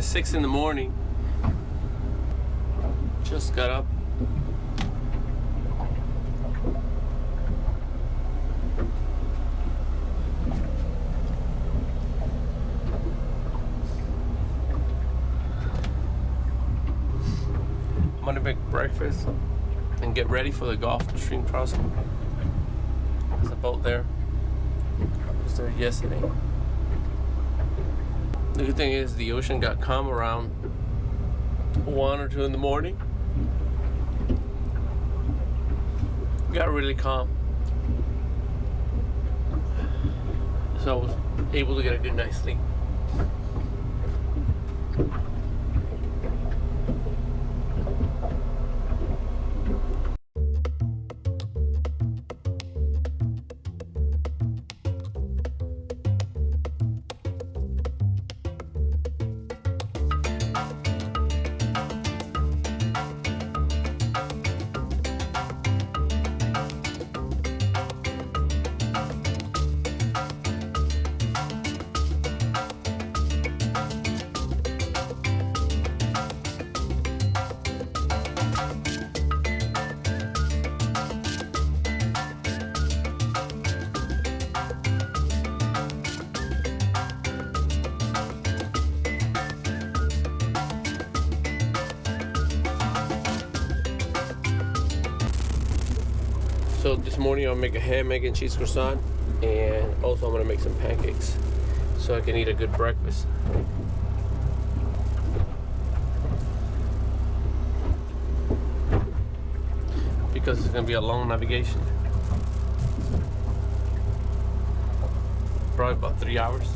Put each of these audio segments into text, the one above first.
6 in the morning. Just got up. I'm gonna make breakfast and get ready for the Gulf Stream crossing. There's a boat there. I was there yesterday. The good thing is the ocean got calm around 1 or 2 in the morning. Got really calm. So I was able to get a good night's sleep. So this morning I'll make a ham, egg, and cheese croissant, and also I'm gonna make some pancakes so I can eat a good breakfast. Because it's gonna be a long navigation. Probably about 3 hours.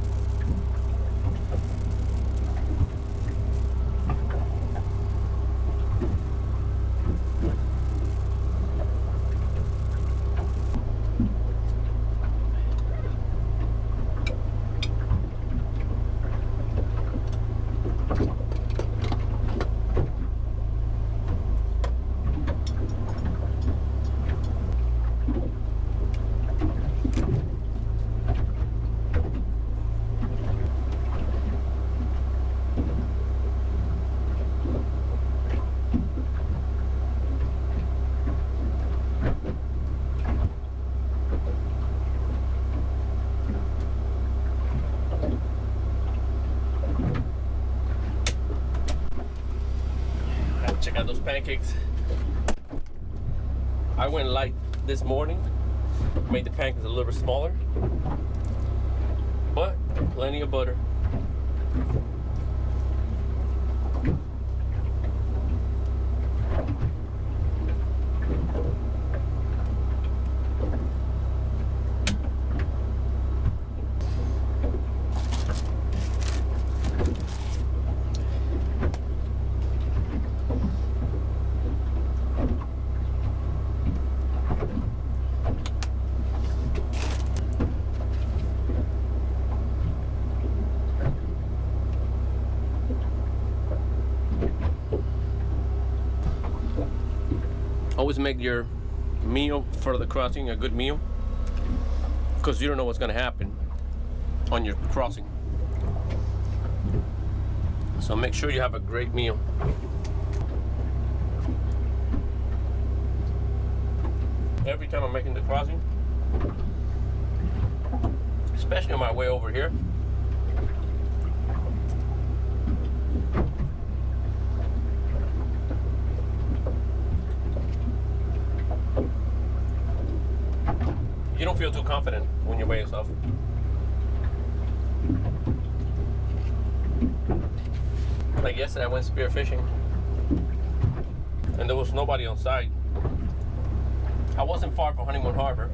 Check out those pancakes. I went light this morning, made the pancakes a little bit smaller, but plenty of butter. Always make your meal for the crossing a good meal, because you don't know what's going to happen on your crossing. So make sure you have a great meal. Every time I'm making the crossing, especially on my way over here, you don't feel too confident when you weigh yourself. Like yesterday I went spearfishing and there was nobody on site. I wasn't far from Honeymoon Harbor.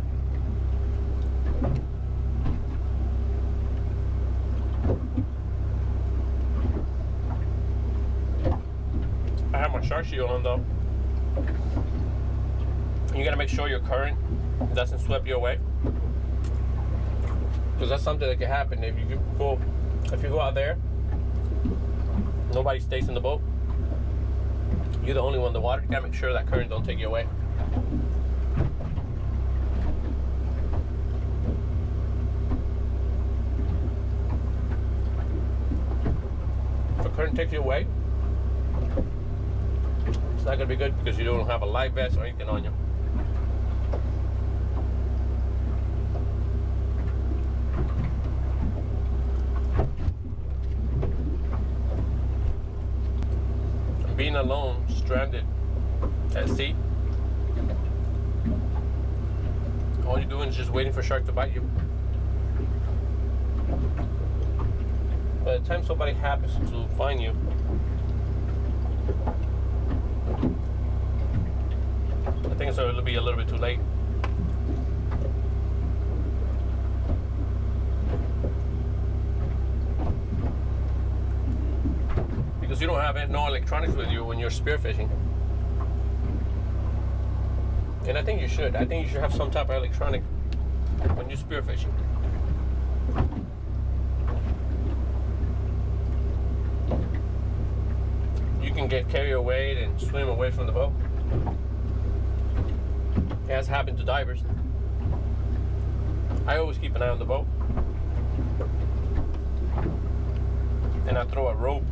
I have my shark shield on though. You gotta make sure your current doesn't sweep you away, because that's something that can happen if you go out there. Nobody stays in the boat. You're the only one in the water. You gotta make sure that current don't take you away. current takes you away, it's not gonna be good because you don't have a life vest or anything on you. Being alone, stranded at sea, all you're doing is just waiting for a shark to bite you. By the time somebody happens to find you, I think it'll be a little bit too late. Because you don't have no electronics with you when you're spearfishing. And I think you should. I think you should have some type of electronic when you're spearfishing. You can get carried away and swim away from the boat. It has happened to divers. I always keep an eye on the boat. And I throw a rope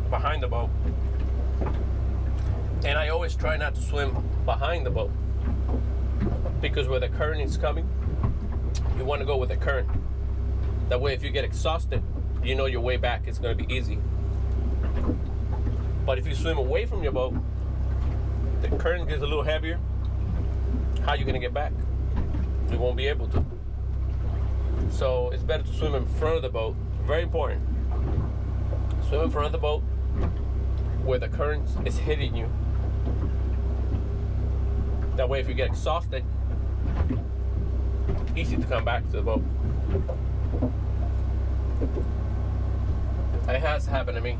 behind the boat. And I always try not to swim behind the boat, because where the current is coming, you want to go with the current. That way if you get exhausted, you know your way back is going to be easy. But if you swim away from your boat, the current gets a little heavier. How are you going to get back? You won't be able to. So it's better to swim in front of the boat. Very important. Swim in front of the boat where the current is hitting you. That way if you get exhausted, easy to come back to the boat. It has happened to me.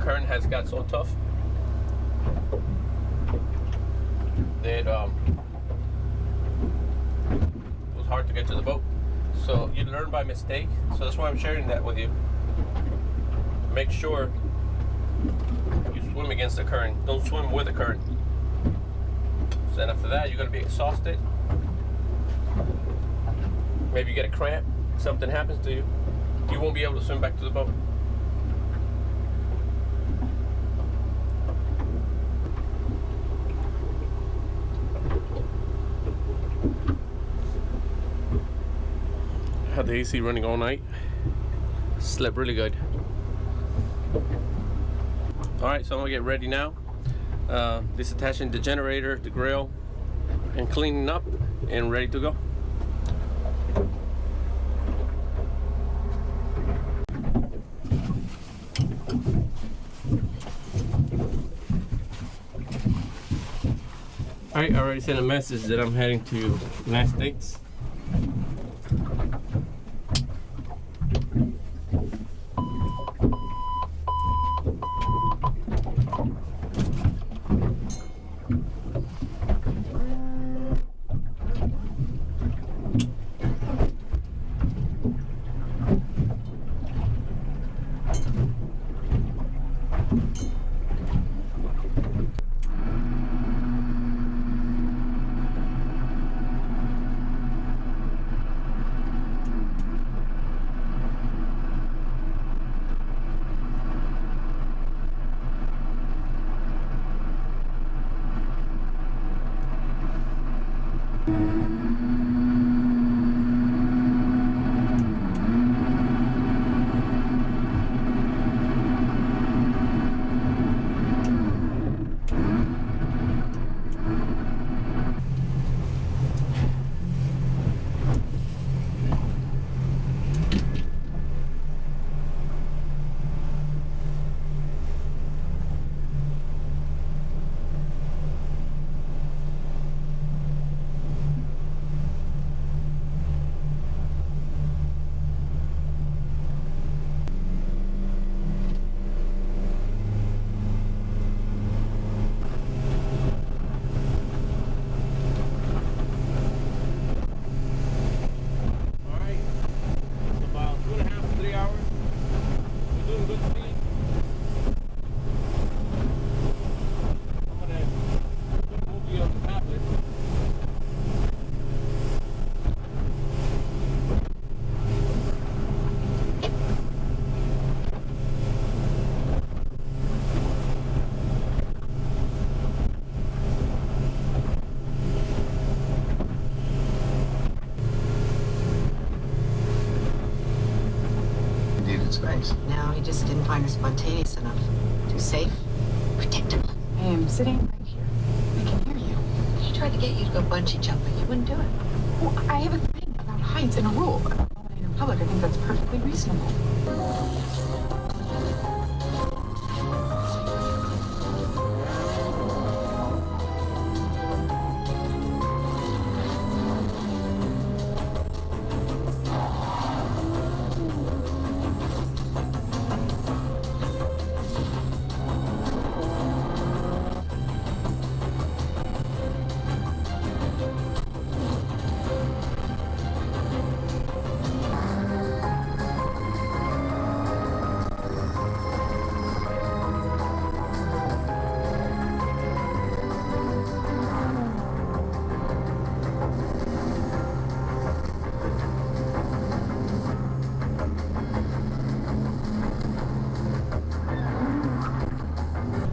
Current has got so tough that it was hard to get to the boat. So you learn by mistake. So that's why I'm sharing that with you. Make sure you swim against the current. Don't swim with the current. So then after that, you're going to be exhausted. Maybe you get a cramp. Something happens to you. You won't be able to swim back to the boat. Had the AC running all night. Slept really good. Alright, so I'm gonna get ready now. Disattaching the generator, the grill, and cleaning up and ready to go. Alright, I already sent a message that I'm heading to United States. was great. No, he just didn't find her spontaneous enough. Too safe, predictable. I am sitting right here. I can hear you. She tried to get you to go bungee jumping. You wouldn't do it. Well, I have a thing about heights and a rule. In public, I think that's perfectly reasonable.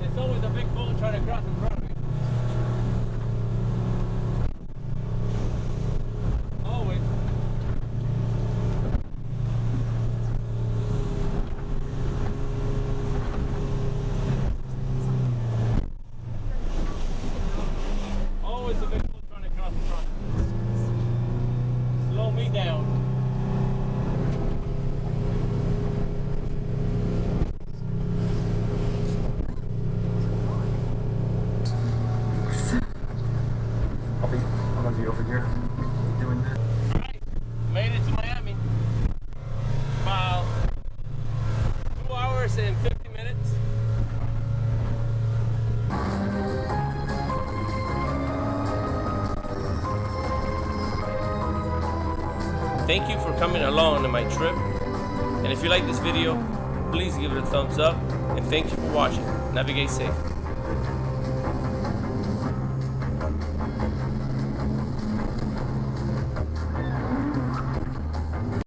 It's always a big boat trying to cross in front of me. Always. Always a big boat trying to cross in front. Slow me down. I'm gonna be over here doing that. Alright, made it to Miami. About 2 hours and 50 minutes. Thank you for coming along on my trip. And if you like this video, please give it a thumbs up. And thank you for watching. Navigate safe.